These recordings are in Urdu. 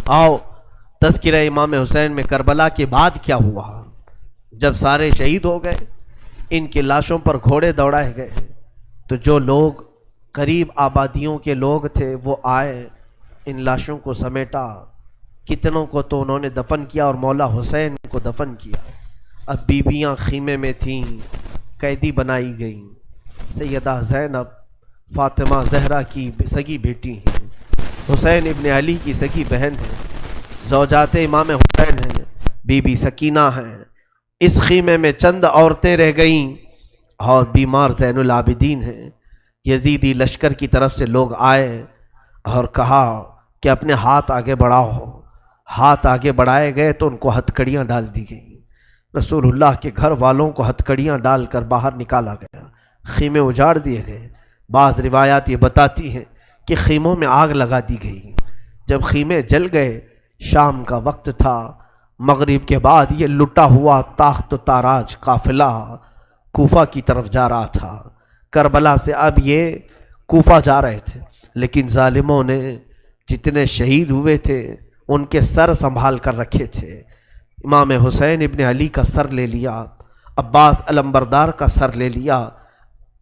آؤ تذکرہ امام حسین میں کربلا کے بعد کیا ہوا۔ جب سارے شہید ہو گئے، ان کی لاشوں پر گھوڑے دوڑائے گئے، تو جو لوگ قریب آبادیوں کے لوگ تھے وہ آئے، ان لاشوں کو سمیٹا، کتنوں کو تو انہوں نے دفن کیا اور مولا حسین کو دفن کیا۔ اب بیویاں خیمے میں تھیں، قیدی بنائی گئیں۔ سیدہ زینب فاطمہ زہرا کی سگی بیٹی ہیں، حسین ابن علی کی سگی بہن ہیں، زوجات امام حسین ہیں، بی بی سکینہ ہیں۔ اس خیمے میں چند عورتیں رہ گئیں اور بیمار زین العابدین ہیں۔ یزیدی لشکر کی طرف سے لوگ آئے اور کہا کہ اپنے ہاتھ آگے بڑھاؤ۔ ہاتھ آگے بڑھائے گئے تو ان کو ہتھکڑیاں ڈال دی گئیں۔ رسول اللہ کے گھر والوں کو ہتھکڑیاں ڈال کر باہر نکالا گیا، خیمے اجاڑ دیے گئے۔ بعض روایات یہ بتاتی ہیں کہ خیموں میں آگ لگا دی گئی۔ جب خیمے جل گئے، شام کا وقت تھا، مغرب کے بعد یہ لٹا ہوا تاخت و تاراج قافلہ کوفہ کی طرف جا رہا تھا۔ کربلا سے اب یہ کوفہ جا رہے تھے، لیکن ظالموں نے جتنے شہید ہوئے تھے ان کے سر سنبھال کر رکھے تھے۔ امام حسین ابن علی کا سر لے لیا، عباس علمبردار کا سر لے لیا،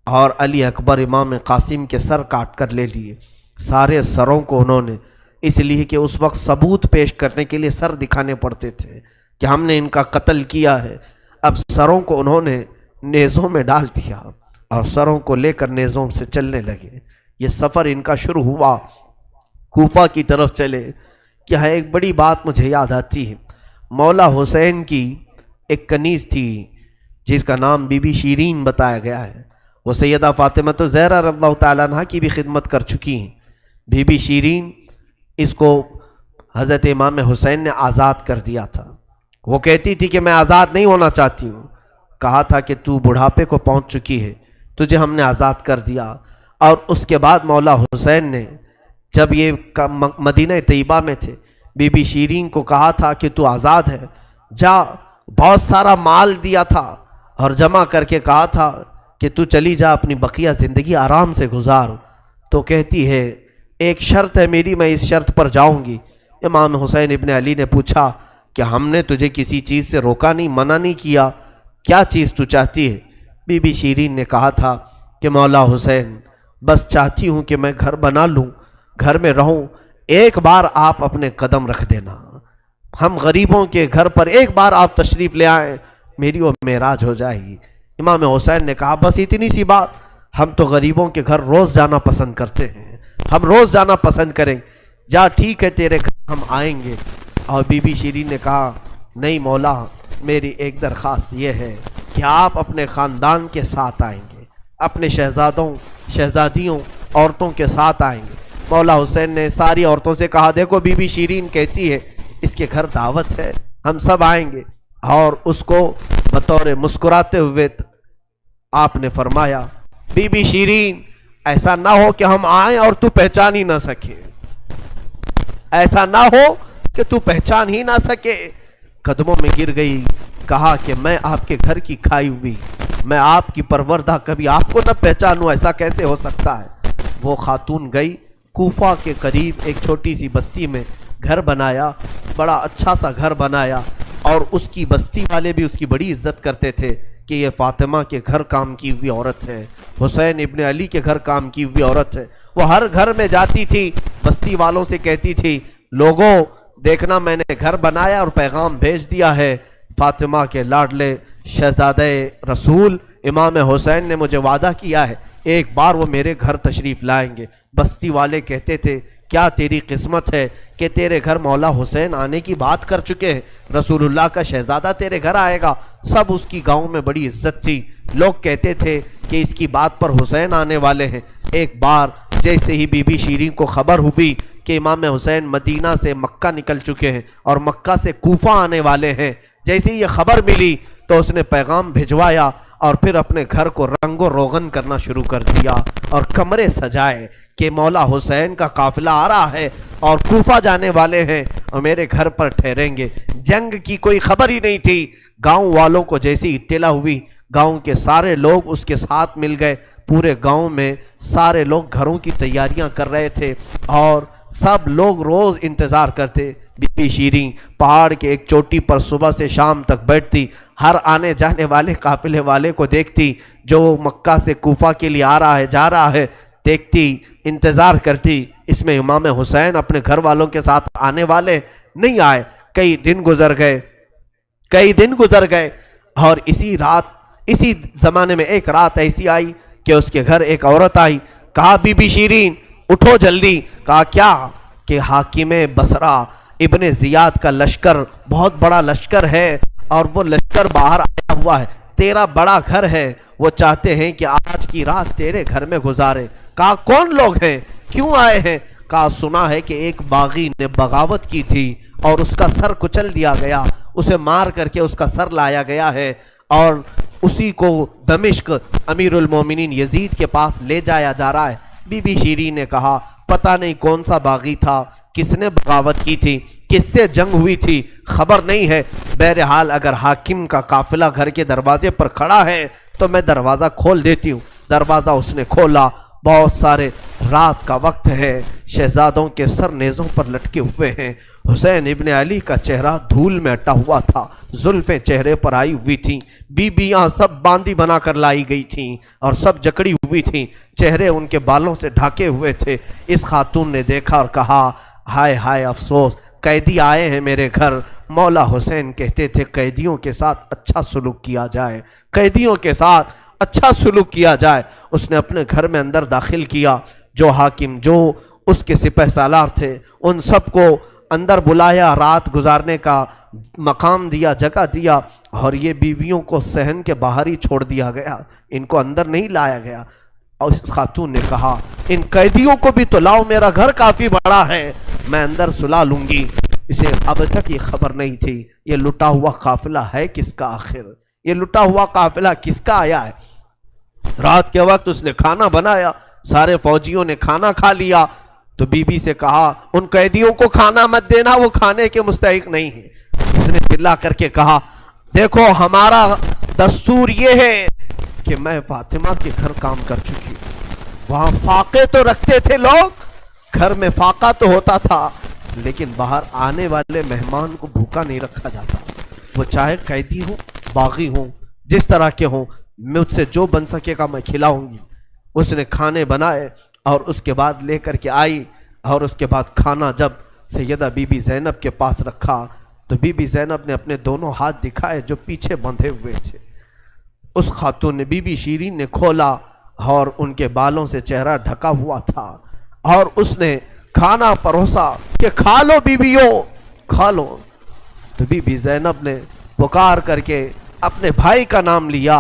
اور علی اکبر امام قاسم کے سر کاٹ کر لے لیے۔ سارے سروں کو انہوں نے، اس لیے کہ اس وقت ثبوت پیش کرنے کے لیے سر دکھانے پڑتے تھے کہ ہم نے ان کا قتل کیا ہے۔ اب سروں کو انہوں نے نیزوں میں ڈال دیا اور سروں کو لے کر نیزوں سے چلنے لگے۔ یہ سفر ان کا شروع ہوا، کوفہ کی طرف چلے۔ کیا ایک بڑی بات مجھے یاد آتی ہے، مولا حسین کی ایک کنیز تھی جس کا نام بی بی شیرین بتایا گیا ہے۔ وہ سیدہ فاطمہ زہرا رضی اللہ تعالیٰ عنہ کی بھی خدمت کر چکی ہیں۔ بی بی شیرین، اس کو حضرت امام حسین نے آزاد کر دیا تھا۔ وہ کہتی تھی کہ میں آزاد نہیں ہونا چاہتی ہوں۔ کہا تھا کہ تو بڑھاپے کو پہنچ چکی ہے، تجھے ہم نے آزاد کر دیا۔ اور اس کے بعد مولا حسین نے جب یہ مدینہ طیبہ میں تھے، بی بی شیرین کو کہا تھا کہ تو آزاد ہے، جا۔ بہت سارا مال دیا تھا اور جمع کر کے کہا تھا کہ تو چلی جا، اپنی بقیہ زندگی آرام سے گزار۔ تو کہتی ہے ایک شرط ہے میری، میں اس شرط پر جاؤں گی۔ امام حسین ابن علی نے پوچھا کہ ہم نے تجھے کسی چیز سے روکا نہیں، منع نہیں کیا، کیا چیز تو چاہتی ہے؟ بی بی شیرین نے کہا تھا کہ مولا حسین، بس چاہتی ہوں کہ میں گھر بنا لوں، گھر میں رہوں، ایک بار آپ اپنے قدم رکھ دینا، ہم غریبوں کے گھر پر ایک بار آپ تشریف لے آئیں، میری وہ معراج ہو جائے گی۔ امام حسین نے کہا بس اتنی سی بات، ہم تو غریبوں کے گھر روز جانا پسند کرتے ہیں، ہم روز جانا پسند کریں، جا ٹھیک ہے تیرے گھر ہم آئیں گے۔ اور بی بی شیرین نے کہا نہیں مولا، میری ایک درخواست یہ ہے کہ آپ اپنے خاندان کے ساتھ آئیں گے، اپنے شہزادوں شہزادیوں عورتوں کے ساتھ آئیں گے۔ مولا حسین نے ساری عورتوں سے کہا دیکھو بی بی شیرین کہتی ہے اس کے گھر دعوت ہے، ہم سب آئیں گے۔ اور اس کو بطور مسکراتے ہوئے آپ نے فرمایا بی بی شیرین، ایسا نہ ہو کہ ہم آئیں اور تو پہچان ہی نہ سکے، ایسا نہ ہو کہ تو پہچان ہی نہ سکے۔ قدموں میں گر گئی، کہا کہ میں آپ کے گھر کی کھائی ہوئی، میں آپ کی پروردہ، کبھی آپ کو نہ پہچانوں، ایسا کیسے ہو سکتا ہے؟ وہ خاتون گئی، کوفہ کے قریب ایک چھوٹی سی بستی میں گھر بنایا، بڑا اچھا سا گھر بنایا، اور اس کی بستی والے بھی اس کی بڑی عزت کرتے تھے کہ یہ فاطمہ کے گھر کام کی ہوئی عورت ہے، حسین ابن علی کے گھر کام کی ہوئی عورت ہے۔ وہ ہر گھر میں جاتی تھی، بستی والوں سے کہتی تھی لوگوں دیکھنا میں نے گھر بنایا اور پیغام بھیج دیا ہے، فاطمہ کے لاڈلے شہزادہ رسول امام حسین نے مجھے وعدہ کیا ہے ایک بار وہ میرے گھر تشریف لائیں گے۔ بستی والے کہتے تھے کیا تیری قسمت ہے کہ تیرے گھر مولا حسین آنے کی بات کر چکے ہیں، رسول اللہ کا شہزادہ تیرے گھر آئے گا۔ سب اس کی گاؤں میں بڑی عزت تھی، لوگ کہتے تھے کہ اس کی بات پر حسین آنے والے ہیں۔ ایک بار جیسے ہی بی بی شیرین کو خبر ہوئی کہ امام حسین مدینہ سے مکہ نکل چکے ہیں اور مکہ سے کوفہ آنے والے ہیں، جیسے ہی یہ خبر ملی تو اس نے پیغام بھجوایا اور پھر اپنے گھر کو رنگ و روغن کرنا شروع کر دیا اور کمرے سجائے کہ مولا حسین کا قافلہ آ رہا ہے اور کوفہ جانے والے ہیں اور میرے گھر پر ٹھہریں گے۔ جنگ کی کوئی خبر ہی نہیں تھی۔ گاؤں والوں کو جیسی اطلاع ہوئی، گاؤں کے سارے لوگ اس کے ساتھ مل گئے۔ پورے گاؤں میں سارے لوگ گھروں کی تیاریاں کر رہے تھے اور سب لوگ روز انتظار کرتے. بی بی شیریں پہاڑ کے ایک چوٹی پر صبح سے شام تک بیٹھتی، ہر آنے جانے والے قافلے والے کو دیکھتی، جو مکہ سے کوفہ کے لیے آ رہا ہے جا رہا ہے دیکھتی، انتظار کرتی. اس میں امام حسین اپنے گھر والوں کے ساتھ آنے والے نہیں آئے. کئی دن گزر گئے اور اسی زمانے میں ایک رات ایسی آئی کہ اس کے گھر ایک عورت آئی. کہا بی بی شیریں اٹھو جلدی. کہا کیا؟ کہ حاکم بصرہ ابن زیاد کا لشکر بہت بڑا لشکر ہے اور وہ لشکر باہر آیا ہوا ہے، تیرا بڑا گھر ہے، وہ چاہتے ہیں کہ آج کی رات تیرے گھر میں گزارے. کہا کون لوگ ہیں، کیوں آئے ہیں؟ کہا سنا ہے کہ ایک باغی نے بغاوت کی تھی اور اس کا سر کچل دیا گیا، اسے مار کر کے اس کا سر لایا گیا ہے اور اسی کو دمشق امیر المومنین یزید کے پاس لے جایا جا رہا ہے. بی بی شیریں نے کہا پتہ نہیں کون سا باغی تھا، کس نے بغاوت کی تھی، کس سے جنگ ہوئی تھی، خبر نہیں ہے. بہرحال اگر حاکم کا قافلہ گھر کے دروازے پر کھڑا ہے تو میں دروازہ کھول دیتی ہوں. دروازہ اس نے کھولا. بہت سارے رات کا وقت ہے، شہزادوں کے سر نیزوں پر لٹکے ہوئے ہیں. حسین ابن علی کا چہرہ دھول میں اٹا ہوا تھا، زلفیں چہرے پر آئی ہوئی تھیں، بیبیاں سب باندی بنا کر لائی گئی تھیں اور سب جکڑی ہوئی تھیں، چہرے ان کے بالوں سے ڈھاکے ہوئے تھے. اس خاتون نے دیکھا اور کہا ہائے ہائے افسوس، قیدی آئے ہیں میرے گھر. مولا حسین کہتے تھے قیدیوں کے ساتھ اچھا سلوک کیا جائے، قیدیوں کے ساتھ اچھا سلوک کیا جائے. اس نے اپنے گھر میں اندر داخل کیا، جو حاکم جو اس کے سپہ سالار تھے ان سب کو اندر بلایا، رات گزارنے کا مقام دیا، جگہ دیا اور یہ بیویوں کو صحن کے باہر ہی چھوڑ دیا گیا، ان کو اندر نہیں لایا گیا. اور اس خاتون نے کہا ان قیدیوں کو بھی تو لاؤ، میرا گھر کافی بڑا ہے، میں اندر سلا لوں گی. اسے اب تک یہ خبر نہیں تھی یہ لٹا ہوا قافلہ ہے کس کا، آخر یہ لٹا ہوا قافلہ کس کا آیا ہے. رات کے وقت اس نے کھانا بنایا، سارے فوجیوں نے کھانا کھا لیا تو بی بی سے کہا ان قیدیوں کو کھانا مت دینا، وہ کھانے کے مستحق نہیں ہے. اس نے چلا کر کے کہا دیکھو ہمارا دستور یہ ہے کہ میں فاطمہ کے گھر کام کر چکی ہوں، وہاں فاقے تو رکھتے تھے لوگ، گھر میں فاقہ تو ہوتا تھا لیکن باہر آنے والے مہمان کو بھوکا نہیں رکھا جاتا، وہ چاہے قیدی ہوں باغی ہوں جس طرح کے ہوں، مجھ سے جو بن سکے گا میں کھلاؤں گی. اس نے کھانے بنائے اور اس کے بعد لے کر کے آئی اور اس کے بعد کھانا جب سیدہ بی بی زینب کے پاس رکھا تو بی بی زینب نے اپنے دونوں ہاتھ دکھائے جو پیچھے بندھے ہوئے تھے. اس خاتون نے بی بی شیریں نے کھولا اور ان کے بالوں سے چہرہ ڈھکا ہوا تھا اور اس نے کھانا پروسا کہ کھا لو بیویوں کھا لو. تو بی بی زینب نے پکار کر کے اپنے بھائی کا نام لیا،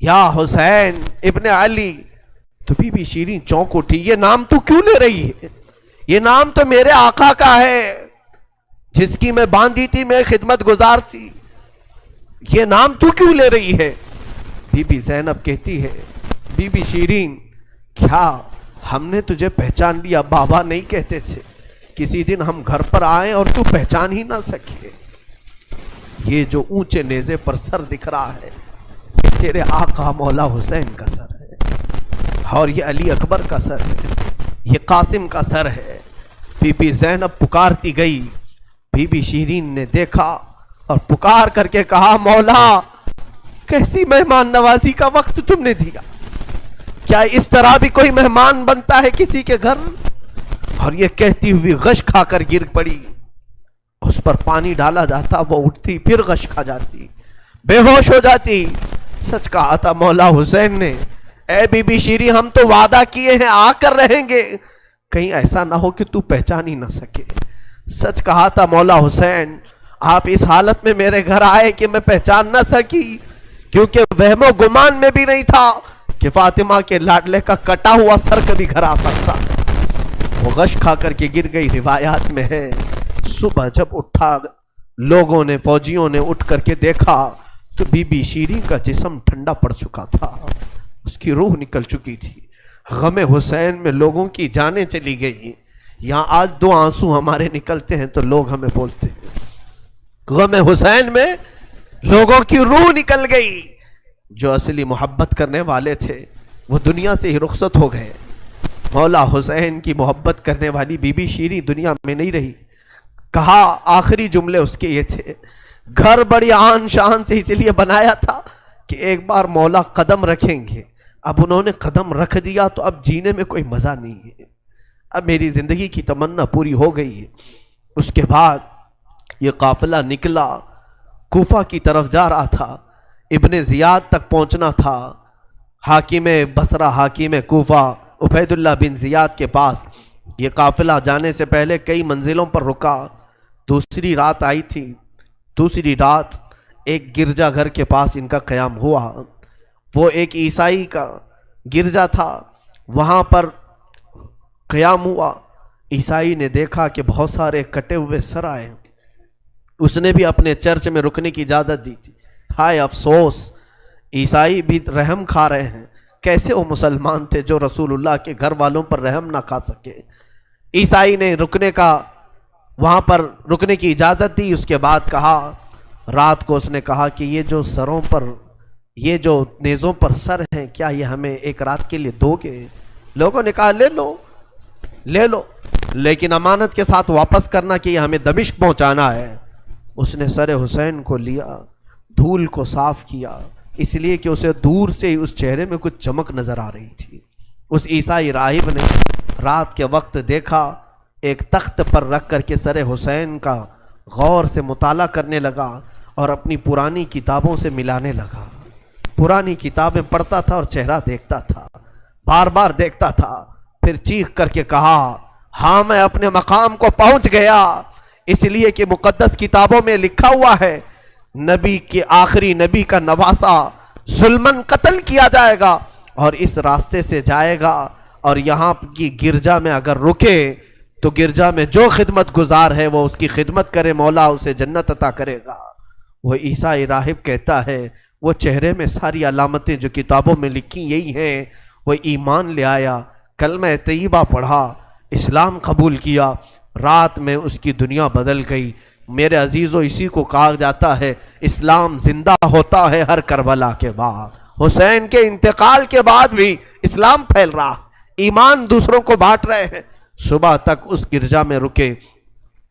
یا حسین ابن علی. تو بی بی شیریں چونک اٹھی، یہ نام تو کیوں لے رہی ہے؟ یہ نام تو میرے آقا کا ہے جس کی میں باندھی تھی، میں خدمت گزار تھی، یہ نام تو کیوں لے رہی ہے؟ بی بی زینب کہتی ہے بی بی شیریں کیا ہم نے تجھے پہچان لیا؟ بابا نہیں کہتے تھے کسی دن ہم گھر پر آئیں اور تو پہچان ہی نہ سکے. یہ جو اونچے نیزے پر سر دکھ رہا ہے یہ تیرے آقا مولا حسین کا سر ہے اور یہ علی اکبر کا سر ہے، یہ قاسم کا سر ہے. بی بی زینب پکارتی گئی. بی بی شیریں نے دیکھا اور پکار کر کے کہا مولا کیسی مہمان نوازی کا وقت تم نے دیا، کیا اس طرح بھی کوئی مہمان بنتا ہے کسی کے گھر؟ اور یہ کہتی ہوئی غش کھا کر گر پڑی. اس پر پانی ڈالا جاتا، وہ اٹھتی پھر غش کھا جاتی، بے ہوش ہو جاتی. سچ کہا تھا مولا حسین نے، اے بی بی شیریں ہم تو وعدہ کیے ہیں آ کر رہیں گے، کہیں ایسا نہ ہو کہ تو پہچان ہی نہ سکے. سچ کہا تھا مولا حسین، آپ اس حالت میں میرے گھر آئے کہ میں پہچان نہ سکی، کیونکہ وہم و گمان میں بھی نہیں تھا کہ فاطمہ کے لاڈلے کا کٹا ہوا سر کبھی گھر آ سکتا. وہ غش کھا کر کے گر گئی. روایات میں ہے صبح جب اٹھا لوگوں نے فوجیوں نے اٹھ کر کے دیکھا تو بی بی شیریں کا جسم ٹھنڈا پڑ چکا تھا، اس کی روح نکل چکی تھی. غم حسین میں لوگوں کی جانیں چلی گئی. یہاں آج دو آنسو ہمارے نکلتے ہیں تو لوگ ہمیں بولتے ہیں غم حسین میں لوگوں کی روح نکل گئی. جو اصلی محبت کرنے والے تھے وہ دنیا سے ہی رخصت ہو گئے. مولا حسین کی محبت کرنے والی بی بی شیریں دنیا میں نہیں رہی. کہا آخری جملے اس کے یہ تھے، گھر بڑی آن شان سے اس لیے بنایا تھا کہ ایک بار مولا قدم رکھیں گے. اب انہوں نے قدم رکھ دیا تو اب جینے میں کوئی مزہ نہیں ہے، اب میری زندگی کی تمنا پوری ہو گئی ہے. اس کے بعد یہ قافلہ نکلا، کوفہ کی طرف جا رہا تھا، ابن زیاد تک پہنچنا تھا. حاکم بصرہ، حاکم کوفہ عبید اللہ بن زیاد کے پاس یہ قافلہ جانے سے پہلے کئی منزلوں پر رکا. دوسری رات آئی تھی. دوسری رات ایک گرجا گھر کے پاس ان کا قیام ہوا. وہ ایک عیسائی کا گرجا تھا، وہاں پر قیام ہوا. عیسائی نے دیکھا کہ بہت سارے کٹے ہوئے سر آئے. اس نے بھی اپنے چرچ میں رکنے کی اجازت دی تھی. ہائے افسوس، عیسائی بھی رحم کھا رہے ہیں. کیسے وہ مسلمان تھے جو رسول اللہ کے گھر والوں پر رحم نہ کھا سکے. عیسائی نے وہاں پر رکنے کی اجازت دی. اس کے بعد کہا، رات کو اس نے کہا کہ یہ جو سروں پر، یہ جو نیزوں پر سر ہیں، کیا یہ ہمیں ایک رات کے لیے دو گے؟ لوگوں نے کہا لے لو لے لو، لیکن امانت کے ساتھ واپس کرنا کہ یہ ہمیں دمشق پہنچانا ہے. اس نے سر حسین کو لیا، دھول کو صاف کیا، اس لیے کہ اسے دور سے ہی اس چہرے میں کچھ چمک نظر آ رہی تھی. اس عیسائی راہب نے رات کے وقت دیکھا، ایک تخت پر رکھ کر کے سر حسین کا غور سے مطالعہ کرنے لگا اور اپنی پرانی کتابوں سے ملانے لگا. پرانی کتابیں پڑھتا تھا اور چہرہ دیکھتا تھا، بار بار دیکھتا تھا. پھر چیخ کر کے کہا، ہاں میں اپنے مقام کو پہنچ گیا، اس لیے کہ مقدس کتابوں میں لکھا ہوا ہے نبی کے آخری نبی کا نواسا ظلمن قتل کیا جائے گا اور اس راستے سے جائے گا، اور یہاں کی گرجا میں اگر رکے تو گرجا میں جو خدمت گزار ہے وہ اس کی خدمت کرے، مولا اسے جنت عطا کرے گا. وہ عیسائی راہب کہتا ہے وہ چہرے میں ساری علامتیں جو کتابوں میں لکھی یہی ہیں. وہ ایمان لے آیا، کلمہ طیبہ پڑھا، اسلام قبول کیا. رات میں اس کی دنیا بدل گئی. میرے عزیزو، اسی کو کہا جاتا ہے اسلام زندہ ہوتا ہے ہر کربلا کے بعد. حسین کے انتقال کے بعد بھی اسلام پھیل رہا، ایمان دوسروں کو بانٹ رہے ہیں. صبح تک اس گرجا میں رکے،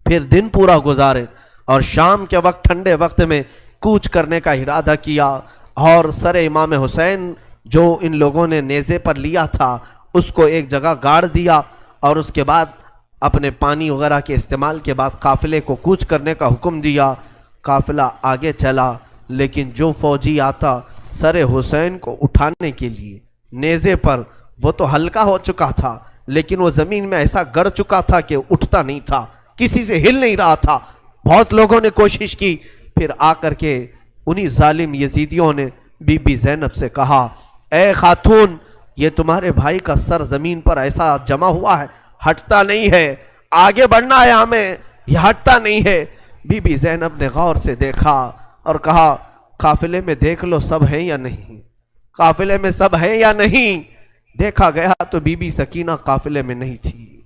پھر دن پورا گزارے اور شام کے وقت ٹھنڈے وقت میں کوچ کرنے کا ارادہ کیا. اور سر امام حسین جو ان لوگوں نے نیزے پر لیا تھا اس کو ایک جگہ گاڑ دیا، اور اس کے بعد اپنے پانی وغیرہ کے استعمال کے بعد قافلے کو کوچ کرنے کا حکم دیا. قافلہ آگے چلا، لیکن جو فوجی آتا سر حسین کو اٹھانے کے لیے نیزے پر، وہ تو ہلکا ہو چکا تھا لیکن وہ زمین میں ایسا گڑ چکا تھا کہ اٹھتا نہیں تھا، کسی سے ہل نہیں رہا تھا. بہت لوگوں نے کوشش کی. پھر آ کر کے انہی ظالم یزیدیوں نے بی بی زینب سے کہا، اے خاتون، یہ تمہارے بھائی کا سر زمین پر ایسا جمع ہوا ہے، ہٹتا نہیں ہے، آگے بڑھنا ہے ہمیں، یہ ہٹتا نہیں ہے. بی بی زینب نے غور سے دیکھا اور کہا، قافلے میں دیکھ لو سب ہیں یا نہیں، قافلے میں سب ہیں یا نہیں. دیکھا گیا تو بی بی سکینہ قافلے میں نہیں تھی،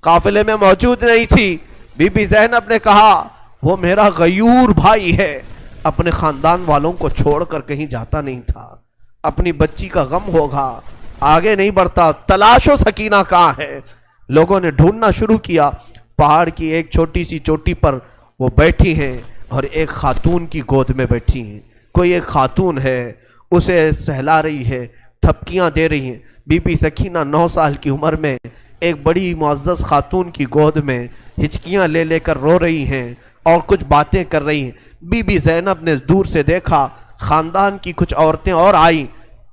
قافلے میں موجود نہیں تھی. بی بی زینب نے کہا، وہ میرا غیور بھائی ہے، اپنے خاندان والوں کو چھوڑ کر کہیں جاتا نہیں تھا، اپنی بچی کا غم ہوگا، آگے نہیں بڑھتا، تلاشو سکینہ کہاں ہے. لوگوں نے ڈھونڈنا شروع کیا. پہاڑ کی ایک چھوٹی سی چوٹی پر وہ بیٹھی ہیں اور ایک خاتون کی گود میں بیٹھی ہیں. کوئی ایک خاتون ہے، اسے سہلا رہی ہے، تھپکیاں دے رہی ہیں. بی بی سکینہ 9 سال کی عمر میں ایک بڑی معزز خاتون کی گود میں ہچکیاں لے لے کر رو رہی ہیں اور کچھ باتیں کر رہی ہیں. بی بی زینب نے دور سے دیکھا، خاندان کی کچھ عورتیں اور آئیں،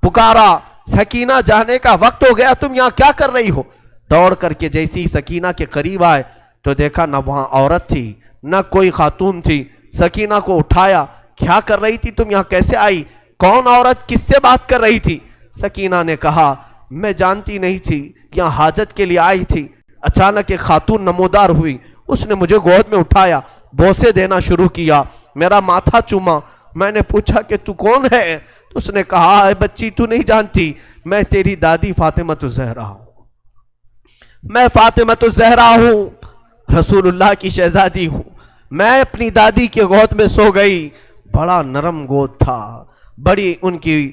پکارا، سکینہ جانے کا وقت ہو گیا، تم یہاں کیا کر رہی ہو. دوڑ کر کے جیسی سکینہ کے قریب آئے تو دیکھا نہ وہاں عورت تھی نہ کوئی خاتون تھی. سکینہ کو اٹھایا، کیا کر رہی تھی تم یہاں، کیسے آئی، کون عورت، کس سے بات کر رہی تھی. سکینہ نے کہا، میں جانتی نہیں تھی، یہاں حاجت کے لیے آئی تھی، اچانک ایک خاتون نمودار ہوئی، اس نے مجھے گود میں اٹھایا، بوسے دینا شروع کیا، میرا ماتھا چوما. میں نے پوچھا کہ تو کون ہے، تو اس نے کہا، اے بچی تو نہیں جانتی، میں تیری دادی فاطمہ الزہرا ہوں، میں فاطمہ الزہرا ہوں، رسول اللہ کی شہزادی ہوں. میں اپنی دادی کے گود میں سو گئی، بڑا نرم گود تھا، بڑی ان کی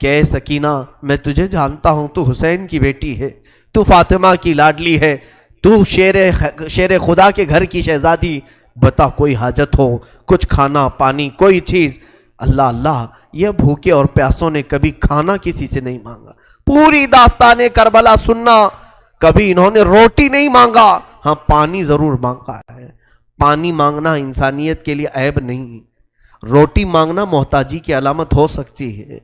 کہ اے سکینہ میں تجھے جانتا ہوں، تو حسین کی بیٹی ہے، تو فاطمہ کی لاڈلی ہے، تو شیر خدا کے گھر کی شہزادی، بتا کوئی حاجت ہو، کچھ کھانا پانی کوئی چیز۔ اللہ اللہ، یہ بھوکے اور پیاسوں نے کبھی کھانا کسی سے نہیں مانگا۔ پوری داستان کربلا سننا، کبھی انہوں نے روٹی نہیں مانگا، ہاں پانی ضرور مانگا ہے۔ پانی مانگنا انسانیت کے لیے عیب نہیں، روٹی مانگنا محتاجی کی علامت ہو سکتی ہے۔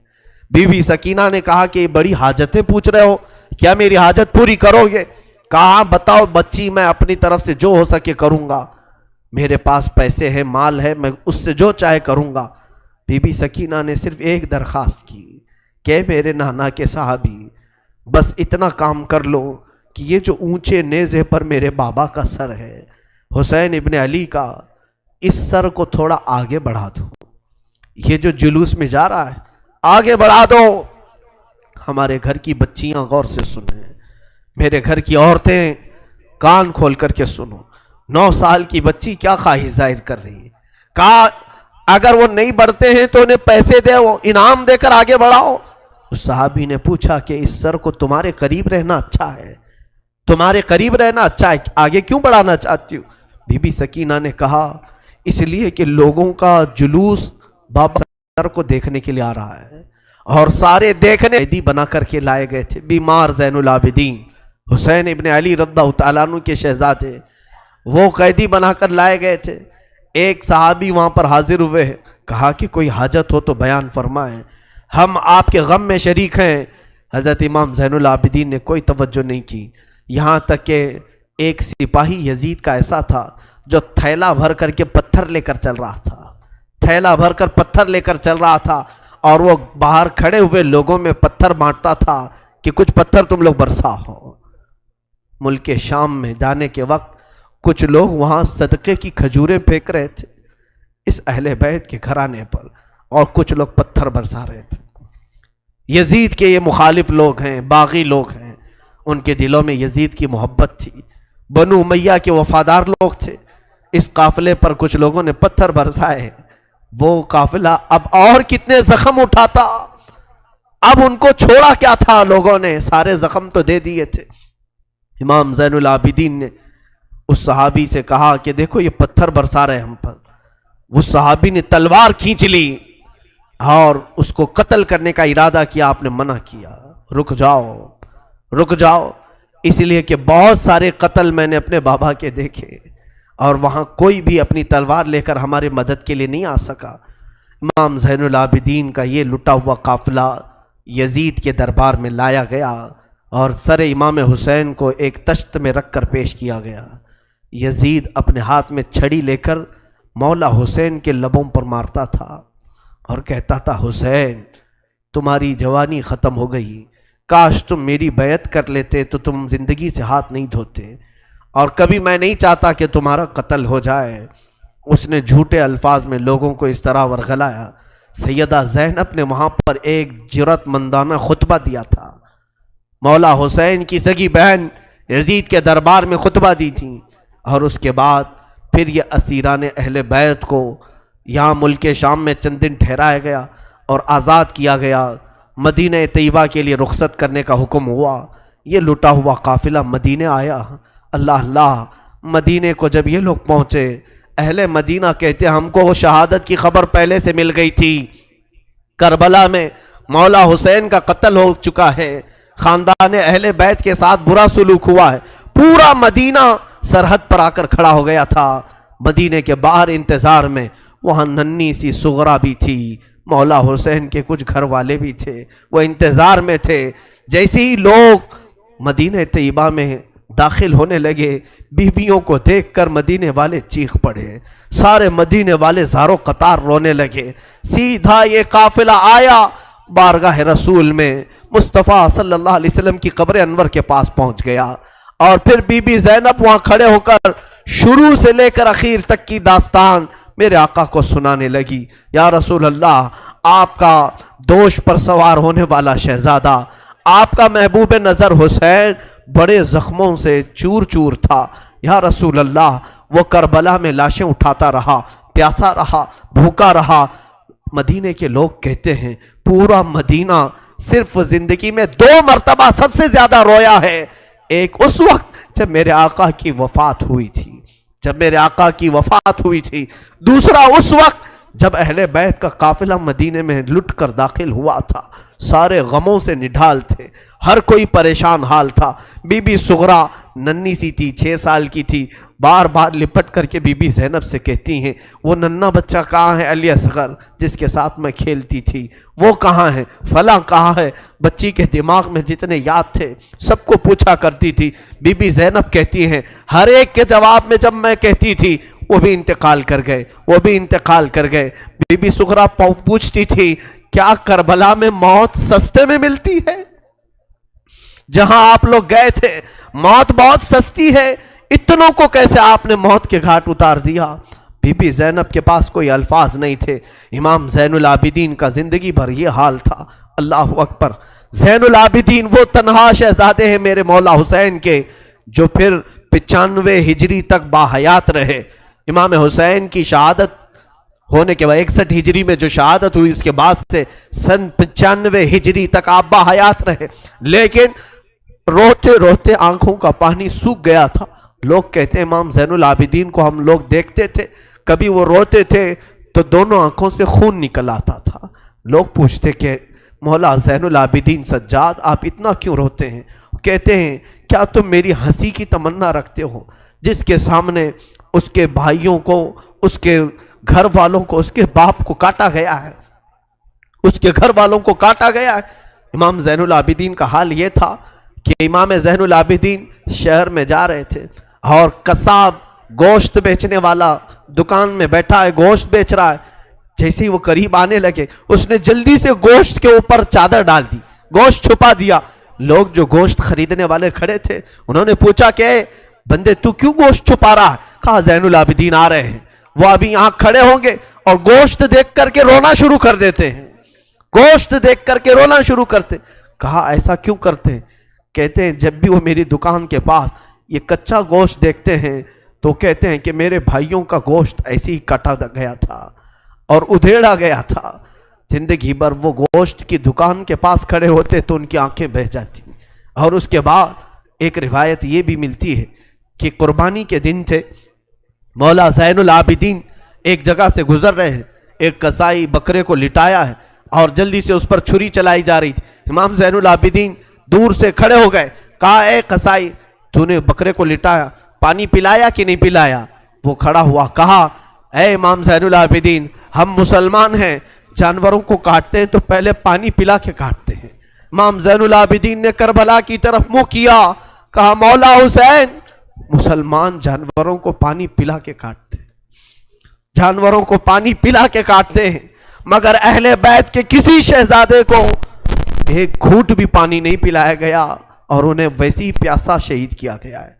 بی بی سکینہ نے کہا کہ بڑی حاجتیں پوچھ رہے ہو، کیا میری حاجت پوری کرو گے؟ کہا بتاؤ بچی، میں اپنی طرف سے جو ہو سکے کروں گا، میرے پاس پیسے ہیں، مال ہے، میں اس سے جو چاہے کروں گا۔ بی بی سکینہ نے صرف ایک درخواست کی کہ میرے نانا کے صحابی، بس اتنا کام کر لو کہ یہ جو اونچے نیزے پر میرے بابا کا سر ہے، حسین ابن علی کا، اس سر کو تھوڑا آگے بڑھا دو، یہ جو جلوس میں جا رہا ہے آگے بڑھا دو۔ ہمارے گھر کی بچیاں غور سے سنیں، میرے گھر کی عورتیں کان کھول کر کے سنو، 9 سال کی بچی کیا خواہش ظاہر کر رہی ہے۔ کہا اگر وہ نہیں بڑھتے ہیں تو انہیں پیسے دے، وہ انعام دے کر آگے بڑھاؤ۔ اس صحابی نے پوچھا کہ اس سر کو تمہارے قریب رہنا اچھا ہے، تمہارے قریب رہنا اچھا ہے، آگے کیوں بڑھانا چاہتی ہو؟ بی بی سکینہ نے کہا اس لیے کہ لوگوں کا جلوس بابا سر کو دیکھنے کے لیے آ رہا ہے، اور سارے دیکھنے قیدی بنا کر کے لائے گئے تھے۔ بیمار زین العابدین حسین ابن علی رضی اللہ تعالیٰ عنہ کے شہزادے، وہ قیدی بنا کر لائے گئے تھے۔ ایک صحابی وہاں پر حاضر ہوئے، کہا کہ کوئی حاجت ہو تو بیان فرمائیں، ہم آپ کے غم میں شریک ہیں۔ حضرت امام زین العابدین نے کوئی توجہ نہیں کی، یہاں تک کہ ایک سپاہی یزید کا ایسا تھا جو تھیلا بھر کر کے پتھر لے کر چل رہا تھا، تھیلا بھر کر پتھر لے کر چل رہا تھا، اور وہ باہر کھڑے ہوئے لوگوں میں پتھر بانٹتا تھا کہ کچھ پتھر تم لوگ برسا ہو۔ ملک شام میں جانے کے وقت کچھ لوگ وہاں صدقے کی کھجوریں پھینک رہے تھے اس اہل بیت کے گھرانے پر، اور کچھ لوگ پتھر برسا رہے تھے۔ یزید کے یہ مخالف لوگ ہیں، باغی لوگ ہیں، ان کے دلوں میں یزید کی محبت تھی، بنو امیہ کے وفادار لوگ تھے۔ اس قافلے پر کچھ لوگوں نے پتھر برسائے، وہ قافلہ اب اور کتنے زخم اٹھاتا، اب ان کو چھوڑا کیا تھا، لوگوں نے سارے زخم تو دے دیے تھے۔ امام زین العابدین نے اس صحابی سے کہا کہ دیکھو یہ پتھر برسا رہے ہم پر۔ اس صحابی نے تلوار کھینچ لی اور اس کو قتل کرنے کا ارادہ کیا، آپ نے منع کیا، رک جاؤ رک جاؤ، اس لیے کہ بہت سارے قتل میں نے اپنے بابا کے دیکھے، اور وہاں کوئی بھی اپنی تلوار لے کر ہمارے مدد کے لیے نہیں آ سکا۔ امام زین العابدین کا یہ لٹا ہوا قافلہ یزید کے دربار میں لایا گیا، اور سر امام حسین کو ایک تشت میں رکھ کر پیش کیا گیا۔ یزید اپنے ہاتھ میں چھڑی لے کر مولا حسین کے لبوں پر مارتا تھا اور کہتا تھا حسین تمہاری جوانی ختم ہو گئی، کاش تم میری بیعت کر لیتے تو تم زندگی سے ہاتھ نہیں دھوتے، اور کبھی میں نہیں چاہتا کہ تمہارا قتل ہو جائے۔ اس نے جھوٹے الفاظ میں لوگوں کو اس طرح ورغلایا۔ سیدہ زینب نے وہاں پر ایک جرأت مندانہ خطبہ دیا تھا، مولا حسین کی سگی بہن یزید کے دربار میں خطبہ دی تھی، اور اس کے بعد پھر یہ اسیران اہل بیت کو یہاں ملک شام میں چند دن ٹھہرایا گیا اور آزاد کیا گیا، مدینہ طیبہ کے لیے رخصت کرنے کا حکم ہوا۔ یہ لٹا ہوا قافلہ مدینہ آیا۔ اللہ اللہ، مدینے کو جب یہ لوگ پہنچے، اہل مدینہ کہتے ہم کو وہ شہادت کی خبر پہلے سے مل گئی تھی، کربلا میں مولا حسین کا قتل ہو چکا ہے، خاندان اہل بیت کے ساتھ برا سلوک ہوا ہے۔ پورا مدینہ سرحد پر آ کر کھڑا ہو گیا تھا، مدینے کے باہر انتظار میں۔ وہاں ننھی سی سغرا بھی تھی، مولا حسین کے کچھ گھر والے بھی تھے، وہ انتظار میں تھے۔ جیسے ہی لوگ مدینہ طیبہ میں داخل ہونے لگے، بیویوں کو دیکھ کر مدینے والے چیخ پڑے، سارے مدینے والے زاروں قطار رونے لگے۔ سیدھا یہ قافلہ آیا بارگاہ رسول میں، مصطفیٰ صلی اللہ علیہ وسلم کی قبر انور کے پاس پہنچ گیا، اور پھر بی بی زینب وہاں کھڑے ہو کر شروع سے لے کر اخیر تک کی داستان میرے آقا کو سنانے لگی۔ یا رسول اللہ، آپ کا دوش پر سوار ہونے والا شہزادہ، آپ کا محبوب نظر حسین بڑے زخموں سے چور چور تھا۔ یا رسول اللہ، وہ کربلا میں لاشیں اٹھاتا رہا، پیاسا رہا، بھوکا رہا۔ مدینے کے لوگ کہتے ہیں پورا مدینہ صرف زندگی میں 2 مرتبہ سب سے زیادہ رویا ہے. ایک اس وقت جب میرے آقا کی وفات ہوئی تھی، دوسرا اس وقت جب اہل بیت کا قافلہ مدینے میں لٹ کر داخل ہوا تھا. سارے غموں سے نڈھال تھے، ہر کوئی پریشان حال تھا. بی بی صغرا ننھی سی تھی، 6 سال کی تھی. بار بار لپٹ کر کے بی بی زینب سے کہتی ہیں وہ ننھا بچہ کہاں ہے علی اصغر جس کے ساتھ میں کھیلتی تھی، وہ کہاں ہے، فلاں کہاں ہے. بچی کے دماغ میں جتنے یاد تھے سب کو پوچھا کرتی تھی. بی بی زینب کہتی ہیں ہر ایک کے جواب میں جب میں کہتی تھی وہ بھی انتقال کر گئے. بی بی صغرا پوچھتی تھی کیا کربلا میں موت سستے میں ملتی ہے؟ جہاں آپ لوگ گئے تھے موت بہت سستی ہے، اتنوں کو کیسے آپ نے موت کے گھاٹ اتار دیا؟ بی بی زینب کے پاس کوئی الفاظ نہیں تھے. امام زین العابدین کا زندگی بھر یہ حال تھا. اللہ اکبر. زین العابدین وہ تنہا شہزادے ہیں میرے مولا حسین کے جو پھر 95 ہجری تک باحیات رہے. امام حسین کی شہادت ہونے کے بعد 61 ہجری میں جو شہادت ہوئی اس کے بعد سے سن 95 ہجری تک آپ باحیات رہے، لیکن روتے روتے آنکھوں کا پانی سوکھ گیا تھا. لوگ کہتے ہیں امام زین العابدین کو ہم لوگ دیکھتے تھے، کبھی وہ روتے تھے تو دونوں آنکھوں سے خون نکل آتا تھا. لوگ پوچھتے کہ مولا زین العابدین سجاد آپ اتنا کیوں روتے ہیں؟ کہتے ہیں کیا تم میری ہنسی کی تمنا رکھتے ہو جس کے سامنے اس کے بھائیوں کو، اس کے گھر والوں کو، اس کے باپ کو کاٹا گیا ہے، اس کے گھر والوں کو کاٹا گیا ہے. امام زین العابدین کا حال یہ تھا کہ امام زین العابدین شہر میں جا رہے تھے اور قصاب گوشت بیچنے والا دکان میں بیٹھا ہے، گوشت بیچ رہا ہے. جیسے ہی وہ قریب آنے لگے اس نے جلدی سے گوشت کے اوپر چادر ڈال دی، گوشت چھپا دیا. لوگ جو گوشت خریدنے والے کھڑے تھے انہوں نے پوچھا کہ بندے تو کیوں گوشت چھپا رہا ہے؟ کہا زین العابدین آ رہے ہیں، وہ ابھی یہاں کھڑے ہوں گے اور گوشت دیکھ کر کے رونا شروع کر دیتے ہیں، گوشت دیکھ کر کے رونا شروع کرتے. کہا ایسا کیوں کرتے ہیں؟ کہتے ہیں جب بھی وہ میری دکان کے پاس یہ کچا گوشت دیکھتے ہیں تو کہتے ہیں کہ میرے بھائیوں کا گوشت ایسے ہی کٹا گیا تھا اور ادھیڑا گیا تھا. زندگی بھر وہ گوشت کی دکان کے پاس کھڑے ہوتے تو ان کی آنکھیں بہہ جاتی. اور اس کے بعد ایک روایت یہ بھی ملتی ہے کہ قربانی کے دن تھے، مولا زین العابدین ایک جگہ سے گزر رہے ہیں، ایک قصائی بکرے کو لٹایا ہے اور جلدی سے اس پر چھری چلائی جا رہی تھی. امام زین العابدین دور سے کھڑے ہو گئے، کہا اے قصائی تو نے بکرے کو لٹایا، پانی پلایا کہ نہیں پلایا؟ وہ کھڑا ہوا، کہا اے امام زین العابدین ہم مسلمان ہیں، جانوروں کو کاٹتے ہیں تو پہلے پانی پلا کے کاٹتے ہیں. امام زین العابدین نے کربلا کی طرف منہ کیا، کہا مولا حسین مسلمان جانوروں کو پانی پلا کے کاٹتے ہیں، جانوروں کو پانی پلا کے کاٹتے ہیں، مگر اہل بیت کے کسی شہزادے کو ایک گھونٹ بھی پانی نہیں پلایا گیا اور انہیں ویسی پیاسا شہید کیا گیا ہے،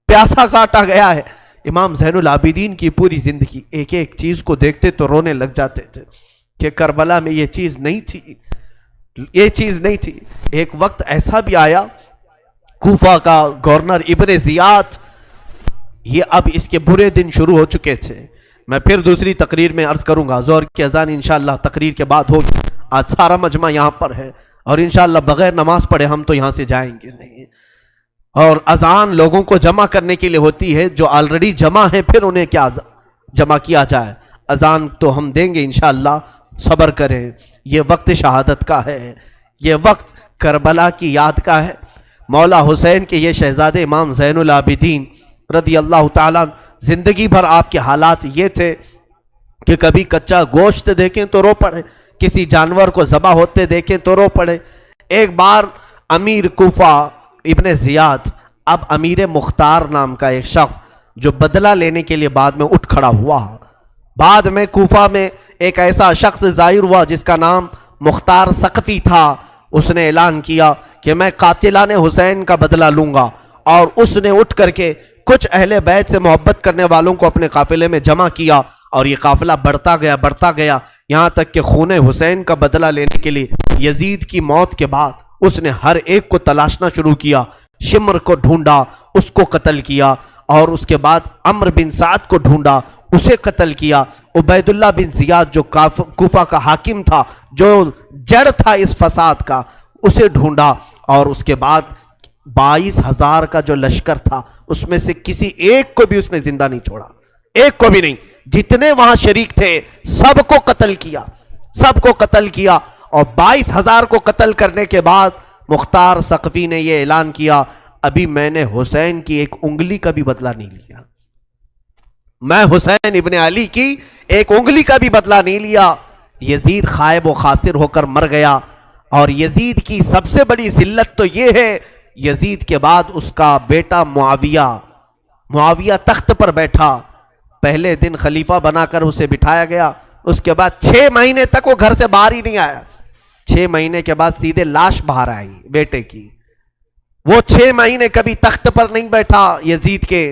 پیاسا کاٹا گیا ہے. امام زین العابدین کی پوری زندگی ایک ایک چیز کو دیکھتے تو رونے لگ جاتے تھے کہ کربلا میں یہ چیز نہیں تھی، یہ چیز نہیں تھی. ایک وقت ایسا بھی آیا، کوفہ کا گورنر ابن زیاد، یہ اب اس کے برے دن شروع ہو چکے تھے. میں پھر دوسری تقریر میں عرض کروں گا، زہر کی اذان انشاءاللہ تقریر کے بعد ہوگی. آج سارا مجمع یہاں پر ہے اور انشاءاللہ بغیر نماز پڑھے ہم تو یہاں سے جائیں گے نہیں. اور اذان لوگوں کو جمع کرنے کے لیے ہوتی ہے، جو آلریڈی جمع ہیں پھر انہیں کیا جمع کیا جائے. اذان تو ہم دیں گے انشاءاللہ، صبر کریں. یہ وقت شہادت کا ہے، یہ وقت کربلا کی یاد کا ہے. مولا حسین کے یہ شہزادے امام زین العابدین رضی اللہ تعالیٰ، زندگی بھر آپ کے حالات یہ تھے کہ کبھی کچا گوشت دیکھیں تو رو پڑے، کسی جانور کو ذبح ہوتے دیکھیں تو رو پڑے. ایک بار امیر کوفہ ابن زیاد، اب امیر مختار نام کا ایک شخص جو بدلہ لینے کے لیے بعد میں اٹھ کھڑا ہوا. بعد میں کوفہ میں ایک ایسا شخص ظاہر ہوا جس کا نام مختار ثقفی تھا. اس نے اعلان کیا کہ میں قاتلان حسین کا بدلہ لوں گا، اور اس نے اٹھ کر کے کچھ اہل بیت سے محبت کرنے والوں کو اپنے قافلے میں جمع کیا، اور یہ قافلہ بڑھتا گیا یہاں تک کہ خون حسین کا بدلہ لینے کے لیے یزید کی موت کے بعد اس نے ہر ایک کو تلاشنا شروع کیا. شمر کو ڈھونڈا، اس کو قتل کیا، اور اس کے بعد عمرو بن سعد کو ڈھونڈا، اسے قتل کیا. عبید اللہ بن زیاد جو کوفہ کا حاکم تھا، جو جڑ تھا اس فساد کا، اسے ڈھونڈا، اور اس کے بعد 22,000 کا جو لشکر تھا اس میں سے کسی ایک کو بھی اس نے زندہ نہیں چھوڑا، ایک کو بھی نہیں. جتنے وہاں شریک تھے سب کو قتل کیا، سب کو قتل کیا. اور 22,000 کو قتل کرنے کے بعد مختار ثقفی نے یہ اعلان کیا، ابھی میں نے حسین کی ایک انگلی کا بھی بدلہ نہیں لیا، میں حسین ابن علی کی ایک انگلی کا بھی بدلہ نہیں لیا. یزید خائب و خاسر ہو کر مر گیا. اور یزید کی سب سے بڑی ذلت تو یہ ہے، یزید کے بعد اس کا بیٹا معاویہ تخت پر بیٹھا. پہلے دن خلیفہ بنا کر اسے بٹھایا گیا، اس کے بعد 6 مہینے تک وہ گھر سے باہر ہی نہیں آیا. 6 مہینے کے بعد سیدھے لاش باہر آئی بیٹے کی. وہ 6 مہینے کبھی تخت پر نہیں بیٹھا یزید کے.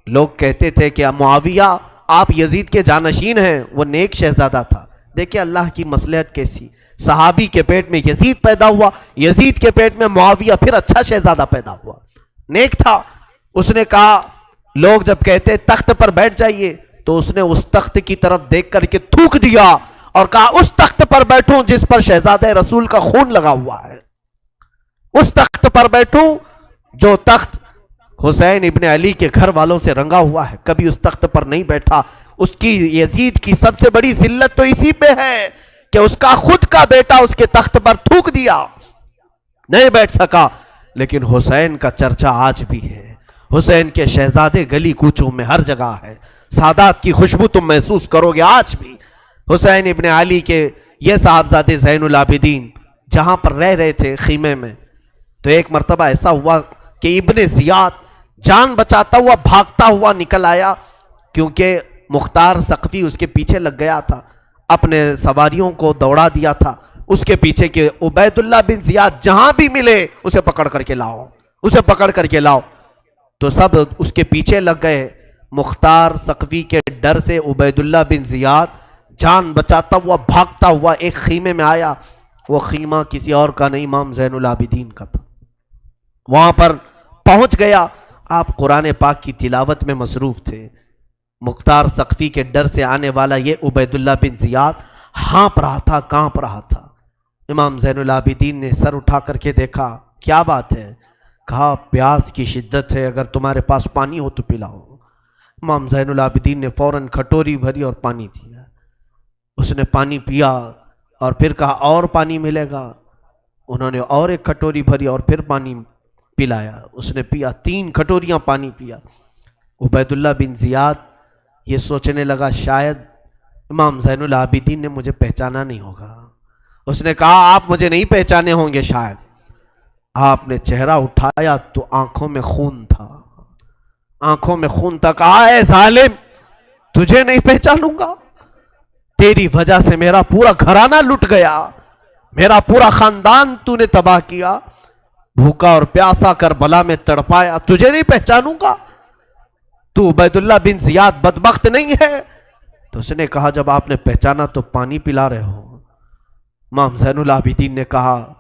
لوگ کہتے تھے کہ معاویہ آپ یزید کے جانشین ہیں، وہ نیک شہزادہ تھا. دیکھیں اللہ کی مصلحت کیسی، صحابی کے پیٹ میں یزید پیدا ہوا، یزید کے پیٹ میں معاویہ، پھر اچھا شہزادہ پیدا ہوا، نیک تھا. اس نے کہا، لوگ جب کہتے تخت پر بیٹھ جائیے تو اس نے اس تخت کی طرف دیکھ کر کے تھوک دیا اور کہا اس تخت پر بیٹھوں جس پر شہزادہ رسول کا خون لگا ہوا ہے، اس تخت پر بیٹھوں جو تخت حسین ابن علی کے گھر والوں سے رنگا ہوا ہے. کبھی اس تخت پر نہیں بیٹھا. اس کی یزید کی سب سے بڑی ذلت تو اسی پہ ہے کہ اس کا خود کا بیٹا اس کے تخت پر تھوک دیا، نہیں بیٹھ سکا. لیکن حسین کا چرچا آج بھی ہے، حسین کے شہزادے گلی کوچوں میں ہر جگہ ہے. سادات کی خوشبو تم محسوس کرو گے آج بھی. حسین ابن علی کے یہ صاحبزادے زین العابدین جہاں پر رہ رہے تھے خیمے میں، تو ایک مرتبہ ایسا ہوا کہ ابن زیاد جان بچاتا ہوا بھاگتا ہوا نکل آیا، کیونکہ مختار ثقفی اس کے پیچھے لگ گیا تھا، اپنے سواریوں کو دوڑا دیا تھا اس کے پیچھے کہ عبید اللہ بن زیاد جہاں بھی ملے اسے پکڑ کر کے لاؤ، اسے پکڑ کر کے لاؤ. تو سب اس کے پیچھے لگ گئے. مختار ثقفی کے ڈر سے عبید اللہ بن زیاد جان بچاتا ہوا بھاگتا ہوا ایک خیمے میں آیا. وہ خیمہ کسی اور کا نہیں، امام زین العابدین کا تھا. وہاں پر پہنچ گیا. آپ قرآن پاک کی تلاوت میں مصروف تھے. مختار ثقفی کے ڈر سے آنے والا یہ عبید اللہ بن زیاد ہانپ رہا تھا، کانپ رہا تھا. امام زین العابدین نے سر اٹھا کر کے دیکھا، کیا بات ہے؟ کہا پیاس کی شدت ہے، اگر تمہارے پاس پانی ہو تو پلاؤ. امام زین العابدین نے فوراً کھٹوری بھری اور پانی دیا. اس نے پانی پیا اور پھر کہا اور پانی ملے گا. انہوں نے اور ایک کھٹوری بھری اور پھر پانی پلایا. اس نے پیا، 3 کھٹوریاں پانی پیا. عبید اللہ بن زیاد یہ سوچنے لگا شاید امام زین العابدین نے مجھے پہچانا نہیں ہوگا. اس نے کہا آپ مجھے نہیں پہچانے ہوں گے شاید. آپ نے چہرہ اٹھایا تو آنکھوں میں خون تھا، آنکھوں میں خون تھا. کہا اے ظالم، تجھے نہیں پہچانوں گا؟ تیری وجہ سے میرا پورا گھرانہ لٹ گیا، میرا پورا خاندان تو نے تباہ کیا، بھوکا اور پیاسا کربلا میں تڑپایا، تجھے نہیں پہچانوں گا؟ تو عبید اللہ بن زیاد بدبخت نہیں ہے؟ تو اس نے کہا جب آپ نے پہچانا تو پانی پلا رہے ہو. امام زین العابدین نے کہا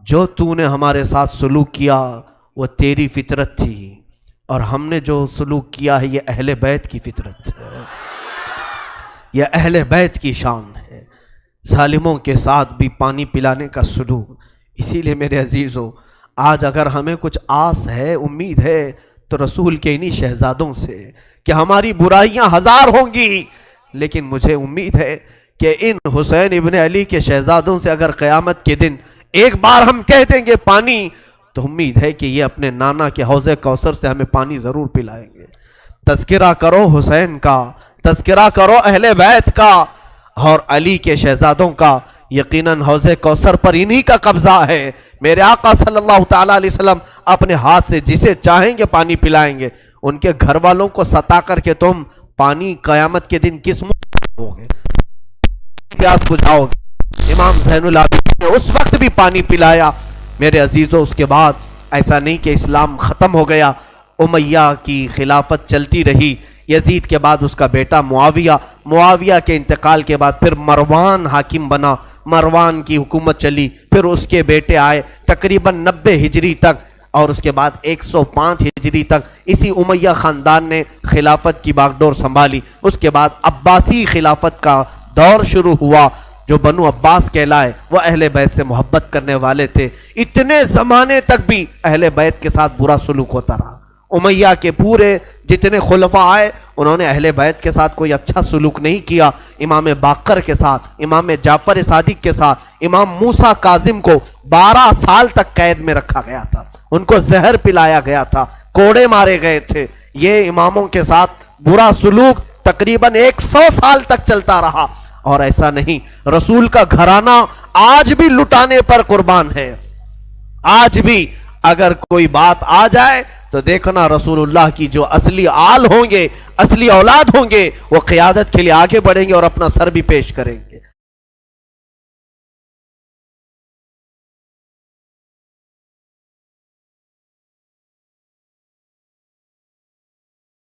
جو تو نے ہمارے ساتھ سلوک کیا وہ تیری فطرت تھی، اور ہم نے جو سلوک کیا ہے یہ اہل بیت کی فطرت ہے، یہ اہل بیت کی شان ہے. ظالموں کے ساتھ بھی پانی پلانے کا سلوک. اسی لیے میرے عزیزو، آج اگر ہمیں کچھ آس ہے، امید ہے، تو رسول کے انہی شہزادوں سے کہ ہماری برائیاں 1000 ہوں گی، لیکن مجھے امید ہے کہ ان حسین ابن علی کے شہزادوں سے اگر قیامت کے دن ایک بار ہم کہہ دیں گے پانی، تو امید ہے کہ یہ اپنے نانا کے حوض کوثر سے ہمیں پانی ضرور پلائیں گے. تذکرہ کرو حسین کا، تذکرہ کرو اہل بیت کا اور علی کے شہزادوں کا. یقیناً حوض کوثر پر انہی کا قبضہ ہے. میرے آقا صلی اللہ تعالیٰ علیہ وسلم اپنے ہاتھ سے جسے چاہیں گے پانی پلائیں گے. ان کے گھر والوں کو ستا کر کے تم پانی قیامت کے دن کس منہ ہو گے، پیاس بجھاؤ گے؟ امام زین العابدین نے اس وقت بھی پانی پلایا. میرے عزیزوں، اس کے بعد ایسا نہیں کہ اسلام ختم ہو گیا. امیہ کی خلافت چلتی رہی. یزید کے بعد اس کا بیٹا معاویہ کے انتقال کے بعد پھر مروان حاکم بنا. مروان کی حکومت چلی، پھر اس کے بیٹے آئے. تقریباً 90 ہجری تک اور اس کے بعد 105 ہجری تک اسی امیہ خاندان نے خلافت کی باغڈور سنبھالی. اس کے بعد عباسی خلافت کا دور شروع ہوا. جو بنو عباس کہلائے وہ اہل بیت سے محبت کرنے والے تھے. اتنے زمانے تک بھی اہل بیت کے ساتھ برا سلوک ہوتا رہا. امیہ کے پورے جتنے خلفاء آئے انہوں نے اہل بیت کے ساتھ کوئی اچھا سلوک نہیں کیا. امام باقر کے ساتھ، امام جعفر صادق کے ساتھ، امام موسیٰ کاظم کو 12 سال تک قید میں رکھا گیا تھا. ان کو زہر پلایا گیا تھا، کوڑے مارے گئے تھے. یہ اماموں کے ساتھ برا سلوک تقریباً 100 سال تک چلتا رہا. اور ایسا نہیں، رسول کا گھرانہ آج بھی لٹانے پر قربان ہے. آج بھی اگر کوئی بات آ جائے تو دیکھنا رسول اللہ کی جو اصلی آل ہوں گے، اصلی اولاد ہوں گے، وہ قیادت کے لیے آگے بڑھیں گے اور اپنا سر بھی پیش کریں گے.